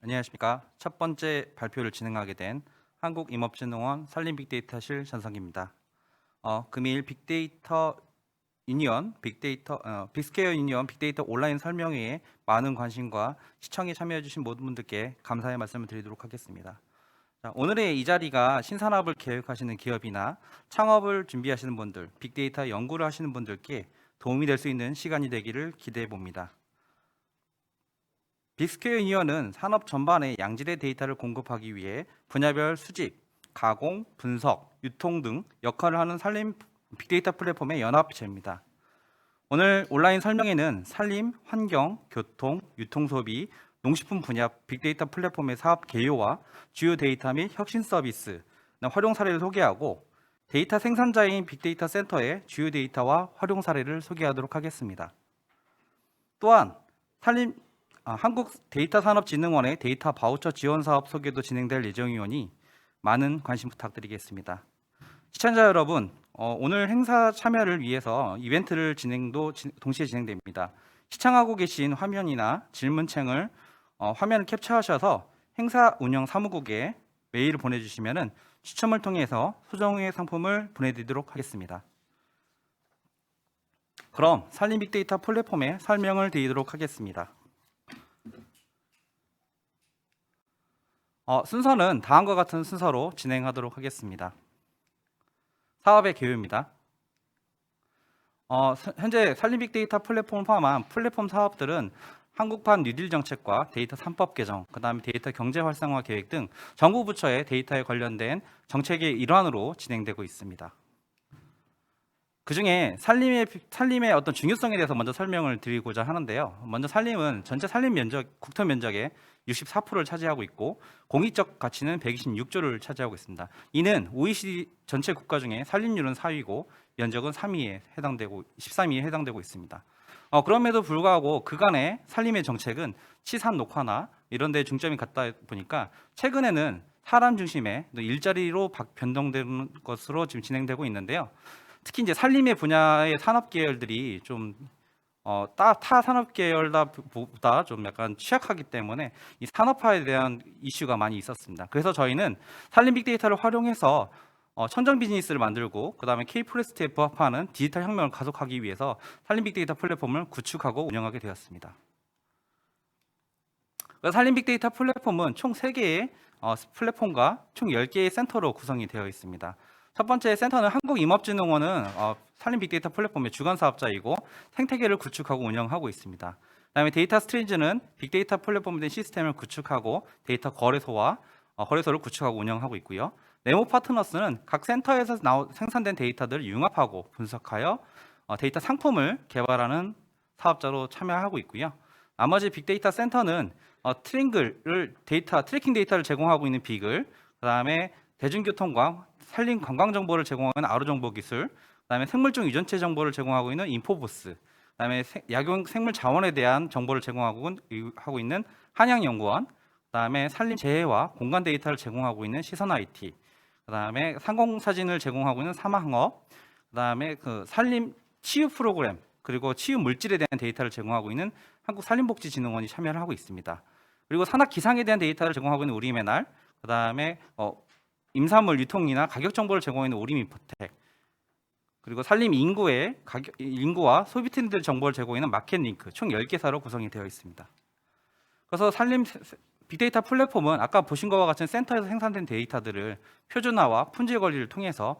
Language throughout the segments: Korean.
안녕하십니까. 첫 번째 발표를 진행하게 된 한국임업진흥원 산림빅데이터실 전성기입니다. 금일 빅데이터 유니언, 빅스케어 유니언 빅데이터 온라인 설명회에 많은 관심과 시청에 참여해 주신 모든 분들께 감사의 말씀을 드리도록 하겠습니다. 자, 오늘의 이 자리가 신산업을 계획하시는 기업이나 창업을 준비하시는 분들, 빅데이터 연구를 하시는 분들께 도움이 될 수 있는 시간이 되기를 기대해 봅니다. 빅스퀘어 유니언은 산업 전반에 양질의 데이터를 공급하기 위해 분야별 수집, 가공, 분석, 유통 등 역할을 하는 산림 빅데이터 플랫폼의 연합체입니다. 오늘 온라인 설명회는 산림, 환경, 교통, 유통소비, 농식품 분야 빅데이터 플랫폼의 사업 개요와 주요 데이터 및 혁신 서비스, 활용 사례를 소개하고 데이터 생산자인 빅데이터 센터의 주요 데이터와 활용 사례를 소개하도록 하겠습니다. 또한 한국데이터산업진흥원의 데이터 바우처 지원 사업 소개도 진행될 예정이오니 많은 관심 부탁드리겠습니다. 시청자 여러분, 오늘 행사 참여를 위해서 이벤트를 동시에 진행됩니다. 시청하고 계신 화면이나 질문창을 화면을 캡처하셔서 행사 운영 사무국에 메일을 보내주시면 추첨을 통해서 소정의 상품을 보내드리도록 하겠습니다. 그럼 산림 빅데이터 플랫폼의 설명을 드리도록 하겠습니다. 순서는 다음과 같은 순서로 진행하도록 하겠습니다. 사업의 개요입니다. 현재 산림 빅데이터 플랫폼을 포함한 플랫폼 사업들은 한국판 뉴딜 정책과 데이터 3법 개정, 그다음에 데이터 경제 활성화 계획 등 정부 부처의 데이터에 관련된 정책의 일환으로 진행되고 있습니다. 그중에 산림의 어떤 중요성에 대해서 먼저 설명을 드리고자 하는데요. 먼저 산림은 전체 산림 면적, 국토 면적의 64%를 차지하고 있고 공익적 가치는 126조를 차지하고 있습니다. 이는 OECD 전체 국가 중에 산림률은 4위고 면적은 13위에 해당되고 있습니다. 그럼에도 불구하고 그간의 산림의 정책은 치산 녹화나 이런 데 중점이 갔다 보니까 최근에는 사람 중심의 일자리로 변동되는 것으로 지금 진행되고 있는데요. 특히 이제 산림의 분야의 산업 계열들이 좀 타 산업 계열보다 좀 약간 취약하기 때문에 이 산업화에 대한 이슈가 많이 있었습니다. 그래서 저희는 산림 빅데이터를 활용해서 청정 비즈니스를 만들고 그다음에 K-포레스트에 부합하는 디지털 혁명을 가속하기 위해서 산림 빅데이터 플랫폼을 구축하고 운영하게 되었습니다. 산림 빅데이터 플랫폼은 총 3개의 플랫폼과 총 10개의 센터로 구성이 되어 있습니다. 첫 번째 센터는 한국임업진흥원은 산림 빅데이터 플랫폼의 주관 사업자이고 생태계를 구축하고 운영하고 있습니다. 그다음에 데이터 스트리즈는 빅데이터 플랫폼에 대한 시스템을 구축하고 데이터 거래소를 구축하고 운영하고 있고요. 네모 파트너스는 각 센터에서 생산된 데이터들을 융합하고 분석하여 데이터 상품을 개발하는 사업자로 참여하고 있고요. 나머지 빅데이터 센터는 트래킹 데이터를 제공하고 있는 빅을, 그다음에 대중교통과 산림 관광 정보를 제공하는 아루정보 기술, 그다음에 생물종 유전체 정보를 제공하고 있는 인포보스, 그다음에 약용 생물 자원에 대한 정보를 제공하고 있는 한양연구원, 그다음에 산림 재해와 공간 데이터를 제공하고 있는 시선 IT, 그다음에 상공 사진을 제공하고 있는 사마항업, 그다음에 그 산림 치유 프로그램 그리고 치유 물질에 대한 데이터를 제공하고 있는 한국산림복지진흥원이 참여를 하고 있습니다. 그리고 산학 기상에 대한 데이터를 제공하고 있는 우리메날, 그다음에 임산물 유통이나 가격 정보를 제공하는 우리민포텍, 그리고 산림 인구와 소비 트렌드 정보를 제공하는 마켓링크, 총 10개사로 구성이 되어 있습니다. 그래서 산림 빅데이터 플랫폼은 아까 보신 것과 같은 센터에서 생산된 데이터들을 표준화와 품질 관리를 통해서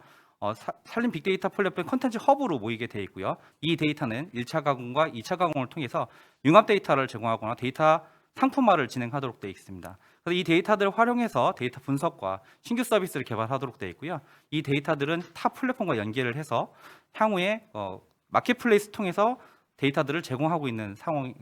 산림 빅데이터 플랫폼 콘텐츠 허브로 모이게 되어 있고요. 이 데이터는 1차 가공과 2차 가공을 통해서 융합 데이터를 제공하거나 데이터 상품화를 진행하도록 되어 있습니다. 그래서 이 데이터들을 활용해서 데이터 분석과 신규 서비스를 개발하도록 되어 있고요. 이 데이터들은 타 플랫폼과 연계를 해서 향후에 마켓플레이스 통해서 데이터들을 제공하고 있는 상황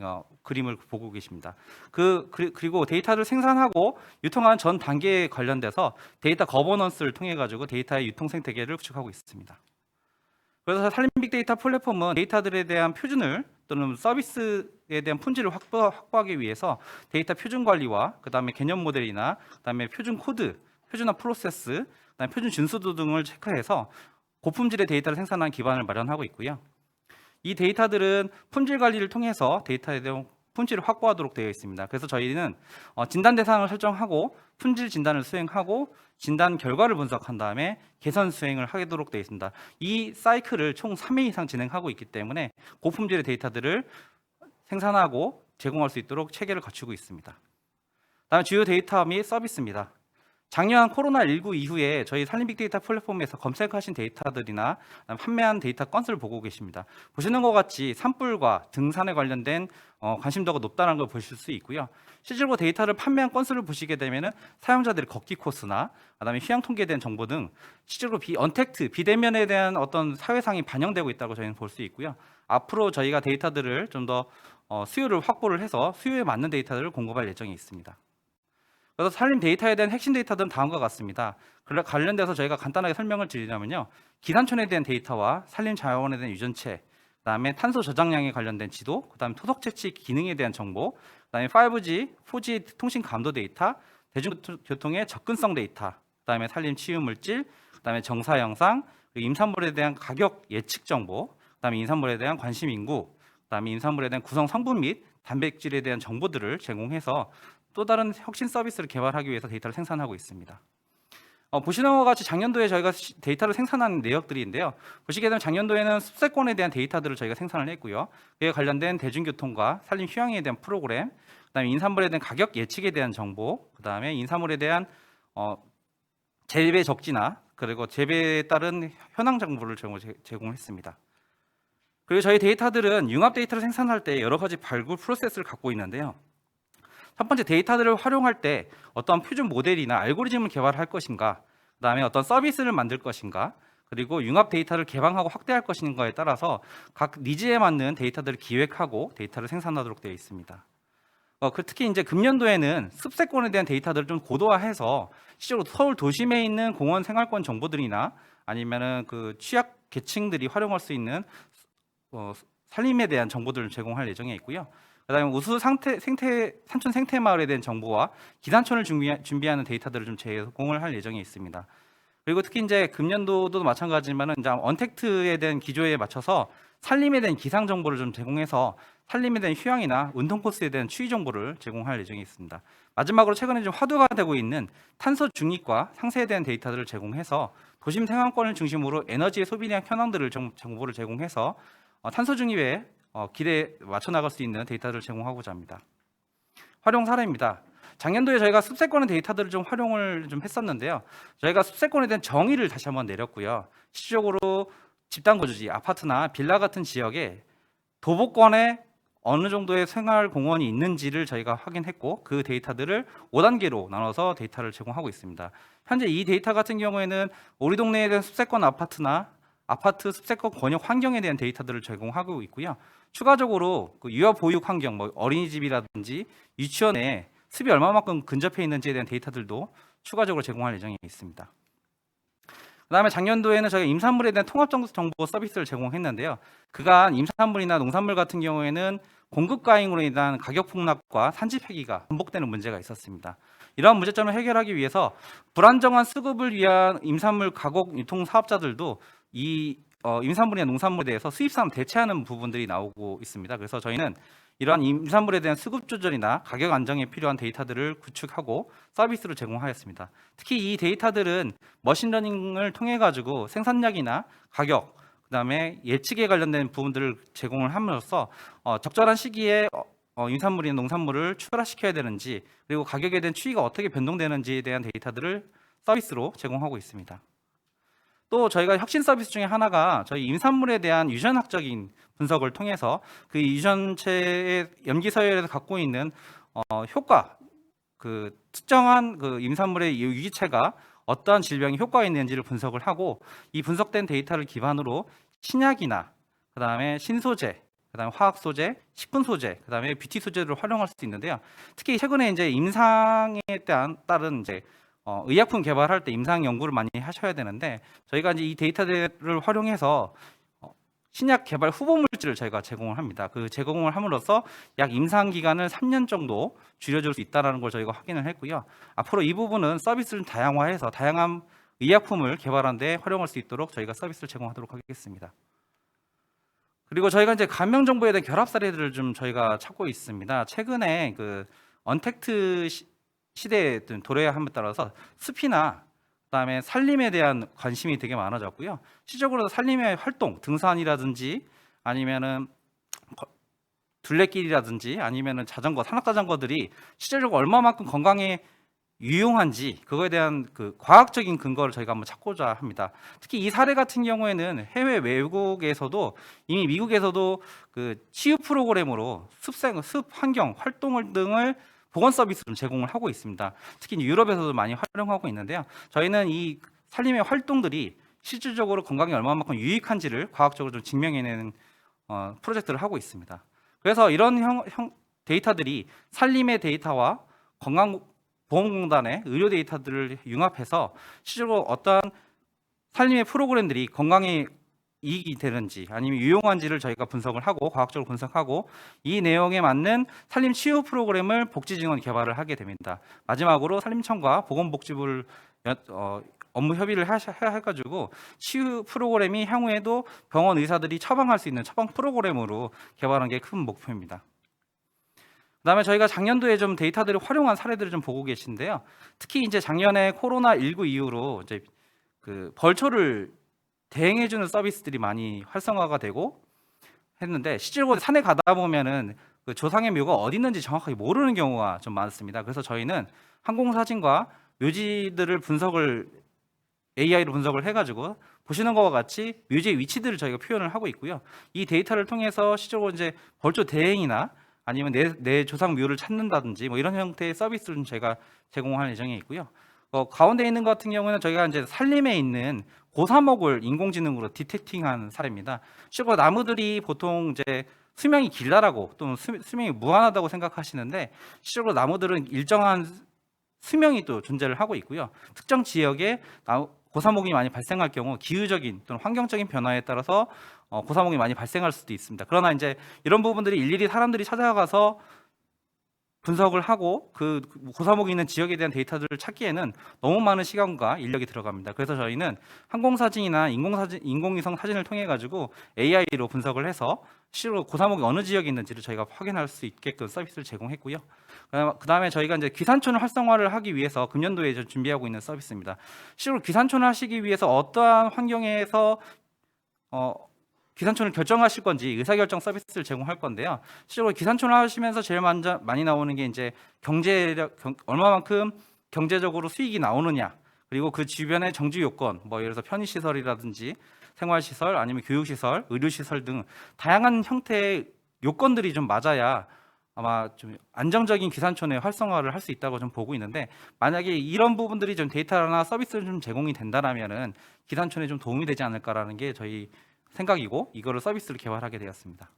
그림을 보고 계십니다. 그리고 데이터를 생산하고 유통하는 전 단계에 관련돼서 데이터 거버넌스를 통해 가지고 데이터의 유통 생태계를 구축하고 있습니다. 그래서 산림 빅데이터 플랫폼은 데이터들에 대한 표준을 또는 서비스에 대한 품질을 확보하기 위해서 데이터 표준 관리와 그다음에 개념 모델이나 그다음에 표준 코드, 표준화 프로세스, 그다음에 표준 준수도 등을 체크해서 고품질의 데이터를 생산하는 기반을 마련하고 있고요. 이 데이터들은 품질 관리를 통해서 데이터에 대한 품질을 확보하도록 되어 있습니다. 그래서 저희는 진단 대상을 설정하고 품질 진단을 수행하고 진단 결과를 분석한 다음에 개선 수행을 하도록 되어 있습니다. 이 사이클을 총 3회 이상 진행하고 있기 때문에 고품질의 데이터들을 생산하고 제공할 수 있도록 체계를 갖추고 있습니다. 다음 주요 데이터 및 서비스입니다. 작년 코로나19 이후에 저희 산림 빅데이터 플랫폼에서 검색하신 데이터들이나 판매한 데이터 건수를 보고 계십니다. 보시는 것 같이 산불과 등산에 관련된 관심도가 높다는 걸 보실 수 있고요. 실제로 데이터를 판매한 건수를 보시게 되면 사용자들의 걷기 코스나 그다음에 휴양 통계에 대한 정보 등 실제로 비대면에 대한 어떤 사회상이 반영되고 있다고 저희는 볼 수 있고요. 앞으로 저희가 데이터들을 좀 더 수요를 확보를 해서 수요에 맞는 데이터들을 공급할 예정이 있습니다. 그래서 산림 데이터에 대한 핵심 데이터들은 다음과 같습니다. 관련돼서 저희가 간단하게 설명을 드리자면요. 기산촌에 대한 데이터와 산림 자원에 대한 유전체, 그다음에 탄소 저장량에 관련된 지도, 그다음에 토속 채취 기능에 대한 정보, 그다음에 5G, 4G 통신 감도 데이터, 대중교통의 접근성 데이터, 그다음에 산림 치유 물질, 그다음에 정사 영상, 임산물에 대한 가격 예측 정보, 그다음에 임산물에 대한 관심 인구, 그다음에 임산물에 대한 구성 성분 및 단백질에 대한 정보들을 제공해서 또 다른 혁신 서비스를 개발하기 위해서 데이터를 생산하고 있습니다. 보시는 것 같이 작년도에 저희가 데이터를 생산한 내역들인데요. 보시게 되면 작년도에는 습세권에 대한 데이터들을 저희가 생산을 했고요. 그에 관련된 대중교통과 산림 휴양에 대한 프로그램, 그다음에 인산물에 대한 가격 예측에 대한 정보, 그다음에 인산물에 대한 재배 적지나 그리고 재배에 따른 현황 정보를 제공했습니다. 그리고 저희 데이터들은 융합 데이터를 생산할 때 여러 가지 발굴 프로세스를 갖고 있는데요. 첫 번째, 데이터들을 활용할 때 어떤 표준 모델이나 알고리즘을 개발할 것인가, 그다음에 어떤 서비스를 만들 것인가, 그리고 융합 데이터를 개방하고 확대할 것인가에 따라서 각 니즈에 맞는 데이터들을 기획하고 데이터를 생산하도록 되어 있습니다. 특히 이제 금년도에는 습세권에 대한 데이터들을 좀 고도화해서 실제로 서울 도심에 있는 공원 생활권 정보들이나 아니면은 그 취약 계층들이 활용할 수 있는 산림에 대한 정보들을 제공할 예정에 있고요. 그다음에 우수 산촌 생태 마을에 대한 정보와 기산촌을 준비하는 데이터들을 좀 제공을 할 예정에 있습니다. 그리고 특히 이제 금년도도 마찬가지지만은 이제 언택트에 대한 기조에 맞춰서 산림에 대한 기상 정보를 좀 제공해서 산림에 대한 휴양이나 운동 코스에 대한 추이 정보를 제공할 예정에 있습니다. 마지막으로 최근에 좀 화두가 되고 있는 탄소 중립과 상세에 대한 데이터들을 제공해서 도심 생활권을 중심으로 에너지의 소비량 현황들을 정보를 제공해서 탄소 중립에 기대에 맞춰 나갈 수 있는 데이터를 제공하고자 합니다. 활용 사례입니다. 작년도에 저희가 습세권의 데이터들을 좀 활용을 좀 했었는데요. 저희가 습세권에 대한 정의를 다시 한번 내렸고요. 실질적으로 집단 거주지, 아파트나 빌라 같은 지역에 도보권에 어느 정도의 생활 공원이 있는지를 저희가 확인했고 그 데이터들을 5단계로 나눠서 데이터를 제공하고 있습니다. 현재 이 데이터 같은 경우에는 우리 동네에 대한 습세권 아파트나 아파트 습세권 권역 환경에 대한 데이터들을 제공하고 있고요. 추가적으로 그 유아 보육 환경, 어린이집이라든지 유치원에 습이 얼마만큼 근접해 있는지에 대한 데이터들도 추가적으로 제공할 예정에 있습니다. 그다음에 작년도에는 저희가 임산물에 대한 통합 정보 서비스를 제공했는데요. 그간 임산물이나 농산물 같은 경우에는 공급 과잉으로 인한 가격 폭락과 산지 폐기가 반복되는 문제가 있었습니다. 이러한 문제점을 해결하기 위해서 불안정한 수급을 위한 임산물 가공 유통 사업자들도 이 임산물이나 농산물에 대해서 수입산 대체하는 부분들이 나오고 있습니다. 그래서 저희는 이러한 임산물에 대한 수급 조절이나 가격 안정에 필요한 데이터들을 구축하고 서비스로 제공하였습니다. 특히 이 데이터들은 머신러닝을 통해 가지고 생산량이나 가격, 그다음에 예측에 관련된 부분들을 제공을 함으로써 적절한 시기에 임산물이나 농산물을 출하시켜야 되는지, 그리고 가격에 대한 추이가 어떻게 변동되는지에 대한 데이터들을 서비스로 제공하고 있습니다. 또 저희가 혁신 서비스 중에 하나가 저희 임산물에 대한 유전학적인 분석을 통해서 그 유전체의 염기 서열에서 갖고 있는 효과, 그 특정한 그 임산물의 유기체가 어떠한 질병에 효과가 있는지를 분석을 하고 이 분석된 데이터를 기반으로 신약이나 그다음에 신소재, 그다음에 화학 소재, 식품 소재, 그다음에 뷰티 소재를 활용할 수 있는데요. 특히 최근에 이제 임상에 따른 이제 의약품 개발할 때 임상 연구를 많이 하셔야 되는데 저희가 이제 이 데이터들을 활용해서 신약 개발 후보 물질을 저희가 제공을 합니다. 그 제공을 함으로써 약 임상 기간을 3년 정도 줄여줄 수 있다는 걸 저희가 확인을 했고요. 앞으로 이 부분은 서비스를 다양화해서 다양한 의약품을 개발하는 데 활용할 수 있도록 저희가 서비스를 제공하도록 하겠습니다. 그리고 저희가 이제 감명 정보에 대한 결합 사례들을 좀 저희가 찾고 있습니다. 최근에 그 언택트 시대에 도래함에 따라서 숲이나 그다음에 산림에 대한 관심이 되게 많아졌고요. 실질적으로 산림의 활동, 등산이라든지 아니면은 둘레길이라든지 아니면은 자전거, 산악자전거들이 실질적으로 얼마만큼 건강에 유용한지 그거에 대한 그 과학적인 근거를 저희가 한번 찾고자 합니다. 특히 이 사례 같은 경우에는 해외 외국에서도 이미 미국에서도 그 치유 프로그램으로 숲 환경 활동을 등을 보건 서비스를 제공을 하고 있습니다. 특히 유럽에서도 많이 활용하고 있는데요. 저희는 이 산림의 활동들이 실질적으로 건강에 얼마만큼 유익한지를 과학적으로 좀 증명해내는 프로젝트를 하고 있습니다. 그래서 이런 데이터들이 산림의 데이터와 건강보험공단의 의료 데이터들을 융합해서 실제로 어떤 산림의 프로그램들이 건강에 이익이 되는지 아니면 유용한지를 저희가 분석을 하고 과학적으로 분석하고 이 내용에 맞는 산림 치유 프로그램을 복지증원 개발을 하게 됩니다. 마지막으로 산림청과 보건복지부를 업무 협의를 해가지고 치유 프로그램이 향후에도 병원 의사들이 처방할 수 있는 처방 프로그램으로 개발한 게 큰 목표입니다. 그다음에 저희가 작년도에 좀 데이터들을 활용한 사례들을 좀 보고 계신데요. 특히 이제 작년에 코로나19 이후로 이제 그 벌초를 대행해주는 서비스들이 많이 활성화가 되고 했는데 실제로 산에 가다 보면은 그 조상의 묘가 어디 있는지 정확하게 모르는 경우가 좀 많습니다. 그래서 저희는 항공사진과 묘지들을 AI로 분석을 해가지고 보시는 것과 같이 묘지의 위치들을 저희가 표현을 하고 있고요. 이 데이터를 통해서 실제로 이제 벌초 대행이나 아니면 내 조상 묘를 찾는다든지 뭐 이런 형태의 서비스를 저희가 제공할 예정에 있고요. 가운데 있는 것 같은 경우는 저희가 이제 산림에 있는 고사목을 인공지능으로 디텍팅한 사례입니다. 실제로 나무들이 보통 이제 수명이 길다라고 또는 수명이 무한하다고 생각하시는데 실제로 나무들은 일정한 수명이 또 존재를 하고 있고요. 특정 지역에 고사목이 많이 발생할 경우 기후적인 또는 환경적인 변화에 따라서 고사목이 많이 발생할 수도 있습니다. 그러나 이제 이런 부분들이 일일이 사람들이 찾아가서 분석을 하고 그 고사목이 있는 지역에 대한 데이터들을 찾기에는 너무 많은 시간과 인력이 들어갑니다. 그래서 저희는 항공사진이나 인공위성 사진을 통해 가지고 AI로 분석을 해서 실제로 고사목이 어느 지역에 있는지를 저희가 확인할 수 있게끔 서비스를 제공했고요. 그다음에 저희가 이제 귀산촌 활성화를 하기 위해서 금년도에 준비하고 있는 서비스입니다. 실제로 귀산촌을 하시기 위해서 어떠한 환경에서 귀산촌을 결정하실 건지 의사결정 서비스를 제공할 건데요. 실제로 귀산촌을 하시면서 제일 먼저 많이 나오는 게 이제 얼마만큼 경제적으로 수익이 나오느냐, 그리고 그 주변의 정지 요건, 뭐 예를 들어서 편의시설이라든지 생활시설, 아니면 교육시설, 의료시설 등 다양한 형태의 요건들이 좀 맞아야 아마 좀 안정적인 귀산촌의 활성화를 할 수 있다고 좀 보고 있는데, 만약에 이런 부분들이 좀 데이터나 서비스를 좀 제공이 된다라면은 귀산촌에 좀 도움이 되지 않을까라는 게 저희 생각이고 이거를 서비스를 개발하게 되었습니다.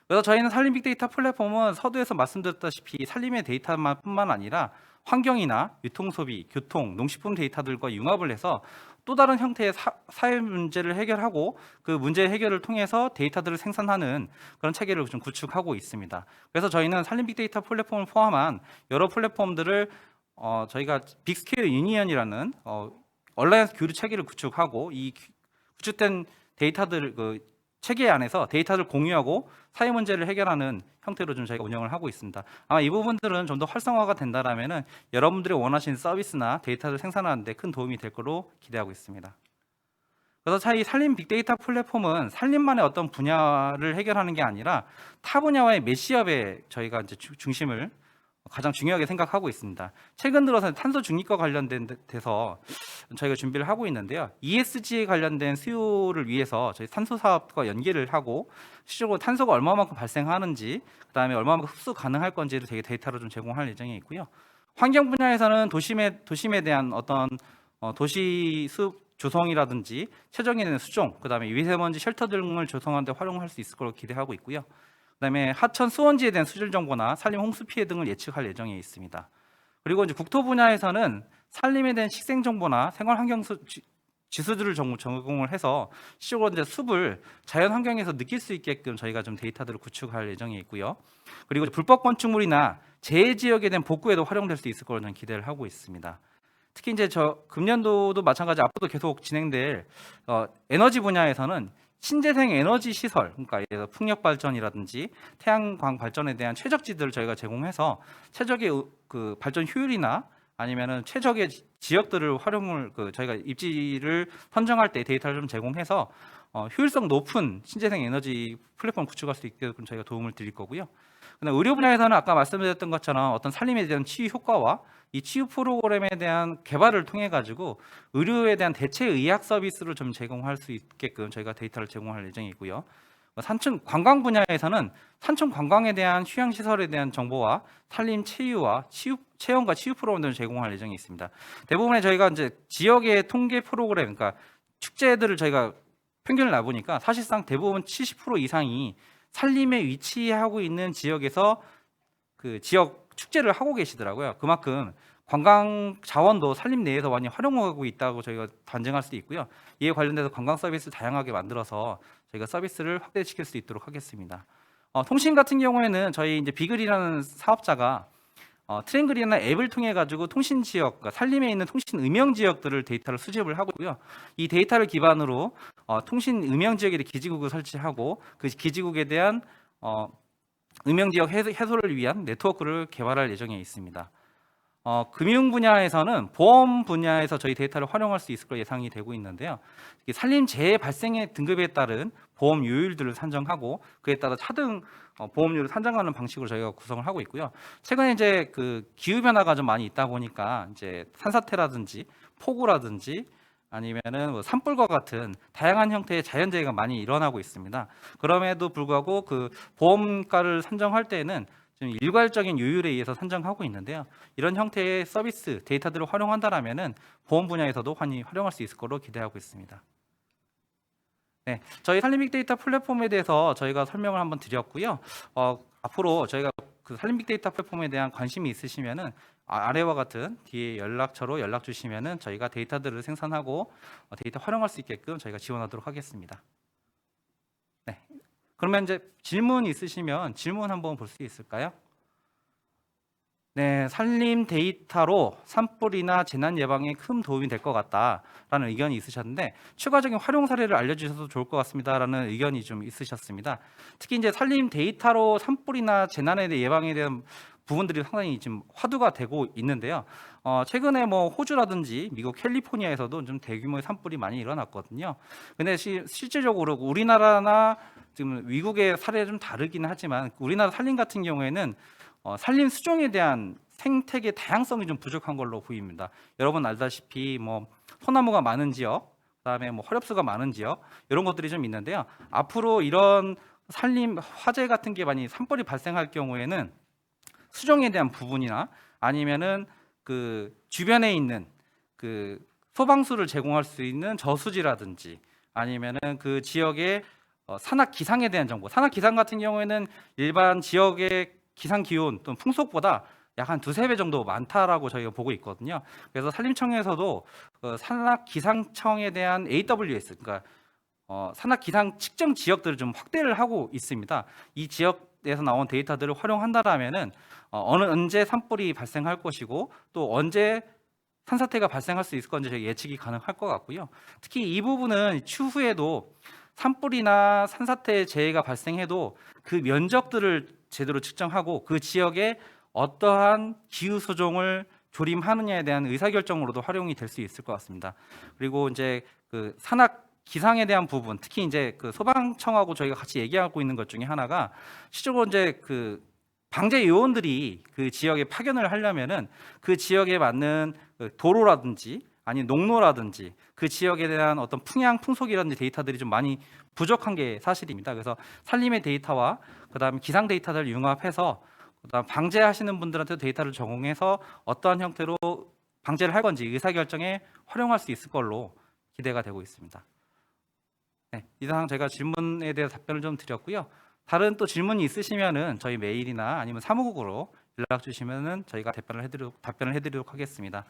그래서 저희는 산림 빅데이터 플랫폼은 서두에서 말씀드렸다시피 산림의 데이터뿐만 아니라 환경이나 유통소비, 교통, 농식품 데이터들과 융합을 해서 또 다른 형태의 사회 문제를 해결하고 그 문제 해결을 통해서 데이터들을 생산하는 그런 체계를 좀 구축하고 있습니다. 그래서 저희는 산림 빅데이터 플랫폼을 포함한 여러 플랫폼들을 저희가 빅스케일 유니언이라는 얼라이언스 교류 체계를 구축하고 이 구축된 데이터들 그 체계 안에서 데이터를 공유하고 사회 문제를 해결하는 형태로 좀 저희가 운영을 하고 있습니다. 아마 이 부분들은 좀 더 활성화가 된다라면은 여러분들이 원하시는 서비스나 데이터를 생산하는 데 큰 도움이 될 거로 기대하고 있습니다. 그래서 이 산림 빅데이터 플랫폼은 산림만의 어떤 분야를 해결하는 게 아니라 타 분야와의 매시업에 저희가 이제 중심을 가장 중요하게 생각하고 있습니다. 최근 들어서 탄소 중립과 관련된 데서 저희가 준비를 하고 있는데요. ESG에 관련된 수요를 위해서 저희 탄소 사업과 연계를 하고 실제로 탄소가 얼마만큼 발생하는지, 그다음에 얼마만큼 흡수 가능할 건지를 되게 데이터로 좀 제공할 예정에 있고요. 환경 분야에서는 도심에 대한 어떤 도시 숲 조성이라든지 최적에 대한 수종, 그다음에 미세먼지 쉘터 등을 조성하는 데 활용할 수 있을 거로 기대하고 있고요. 그다음에 하천 수원지에 대한 수질 정보나 산림 홍수 피해 등을 예측할 예정에 있습니다. 그리고 이제 국토 분야에서는 산림에 대한 식생 정보나 생활 환경 지수들을 제공을 해서 실제로 이제 숲을 자연 환경에서 느낄 수 있게끔 저희가 좀 데이터들을 구축할 예정에 있고요. 그리고 불법 건축물이나 재해 지역에 대한 복구에도 활용될 수 있을 거로 저는 기대를 하고 있습니다. 특히 이제 금년도도 마찬가지 앞으로도 계속 진행될 에너지 분야에서는 신재생 에너지 시설, 그러니까 예를 들어 풍력 발전이라든지 태양광 발전에 대한 최적지들을 저희가 제공해서 최적의 그 발전 효율이나 아니면은 최적의 지역들을 활용을 저희가 입지를 선정할 때 데이터를 좀 제공해서 효율성 높은 신재생 에너지 플랫폼을 구축할 수 있게끔 저희가 도움을 드릴 거고요. 그다음 의료 분야에서는 아까 말씀드렸던 것처럼 어떤 산림에 대한 치유 효과와 이 치유 프로그램에 대한 개발을 통해 가지고 의료에 대한 대체 의학 서비스를 좀 제공할 수 있게끔 저희가 데이터를 제공할 예정이고요. 산촌 관광 분야에서는 산촌 관광에 대한 휴양 시설에 대한 정보와 산림 체유와 체험과 치유 프로그램을 제공할 예정이 있습니다. 대부분의 저희가 이제 지역의 통계 프로그램, 그러니까 축제들을 저희가 평균을 놔보니까 사실상 대부분 70% 이상이 산림에 위치하고 있는 지역에서 그 지역 축제를 하고 계시더라고요. 그만큼 관광 자원도 산림 내에서 많이 활용하고 있다고 저희가 반증할 수 있고요. 이에 관련돼서 관광 서비스 다양하게 만들어서 저희가 서비스를 확대시킬 수 있도록 하겠습니다. 통신 같은 경우에는 저희 이제 비글이라는 사업자가 트랭글이나 앱을 통해 가지고 통신 지역, 그러니까 산림에 있는 통신 음영 지역들을 데이터를 수집을 하고요. 이 데이터를 기반으로 통신 음영 지역에 기지국을 설치하고 그 기지국에 대한 음영 지역 해소를 위한 네트워크를 개발할 예정에 있습니다. 금융 분야에서는 보험 분야에서 저희 데이터를 활용할 수 있을 것으로 예상이 되고 있는데요. 산림 재해 발생의 등급에 따른 보험 요율들을 산정하고 그에 따라 차등 보험료를 산정하는 방식으로 저희가 구성을 하고 있고요. 최근에 이제 그 기후 변화가 좀 많이 있다 보니까 이제 산사태라든지 폭우라든지 아니면은 뭐 산불과 같은 다양한 형태의 자연재해가 많이 일어나고 있습니다. 그럼에도 불구하고 그 보험가를 산정할 때는 좀 일괄적인 요율에 의해서 산정하고 있는데요. 이런 형태의 서비스 데이터들을 활용한다라면은 보험 분야에서도 활용할 수 있을 거로 기대하고 있습니다. 네, 저희 산림 빅데이터 플랫폼에 대해서 저희가 설명을 한번 드렸고요. 앞으로 저희가 그 산림 빅데이터 플랫폼에 대한 관심이 있으시면은 아래와 같은 뒤에 연락처로 연락 주시면은 저희가 데이터들을 생산하고 데이터 활용할 수 있게끔 저희가 지원하도록 하겠습니다. 네. 그러면 이제 질문 있으시면 질문 한번 볼 수 있을까요? 네, 산림 데이터로 산불이나 재난 예방에 큰 도움이 될 것 같다라는 의견이 있으셨는데 추가적인 활용 사례를 알려주셔도 좋을 것 같습니다라는 의견이 좀 있으셨습니다. 특히 이제 산림 데이터로 산불이나 재난에 대한 예방에 대한 부분들이 상당히 지금 화두가 되고 있는데요. 최근에 뭐 호주라든지 미국 캘리포니아에서도 좀 대규모의 산불이 많이 일어났거든요. 근데 실질적으로 우리나라나 지금 미국의 사례가 좀 다르긴 하지만 우리나라 산림 같은 경우에는 산림 수종에 대한 생태계 다양성이 좀 부족한 걸로 보입니다. 여러분 알다시피 뭐 소나무가 많은 지역, 그다음에 뭐 화렵수가 많은 지역 이런 것들이 좀 있는데요. 앞으로 이런 산림 화재 같은 게 많이 산불이 발생할 경우에는 수종에 대한 부분이나 아니면은 그 주변에 있는 그 소방수를 제공할 수 있는 저수지라든지 아니면은 그 지역의 산악 기상에 대한 정보. 산악 기상 같은 경우에는 일반 지역의 기상 기온 또는 풍속보다 약 한 두세 배 정도 많다라고 저희가 보고 있거든요. 그래서 산림청에서도 산악 기상청에 대한 AWS, 그러니까 산악 기상 측정 지역들을 좀 확대를 하고 있습니다. 이 지역에서 나온 데이터들을 활용한다라면은 언제 산불이 발생할 것이고 또 언제 산사태가 발생할 수 있을 건지 예측이 가능할 것 같고요. 특히 이 부분은 추후에도 산불이나 산사태 재해가 발생해도 그 면적들을 제대로 측정하고 그 지역에 어떠한 기후 수종을 조림하느냐에 대한 의사결정으로도 활용이 될 수 있을 것 같습니다. 그리고 이제 그 산악 기상에 대한 부분, 특히 이제 그 소방청하고 저희가 같이 얘기하고 있는 것 중에 하나가 실제로 이제 그 방제 요원들이 그 지역에 파견을 하려면은 그 지역에 맞는 도로라든지 아니 농로라든지 그 지역에 대한 어떤 풍향 풍속이라든지 데이터들이 좀 많이 부족한 게 사실입니다. 그래서 산림의 데이터와 그다음에 기상 데이터를 융합해서 그다음 방제하시는 분들한테 데이터를 제공해서 어떠한 형태로 방제를 할 건지 의사결정에 활용할 수 있을 걸로 기대가 되고 있습니다. 네, 이상 제가 질문에 대해서 답변을 좀 드렸고요. 다른 또 질문이 있으시면은 저희 메일이나 아니면 사무국으로 연락 주시면은 저희가 답변을 해드리도록 하겠습니다.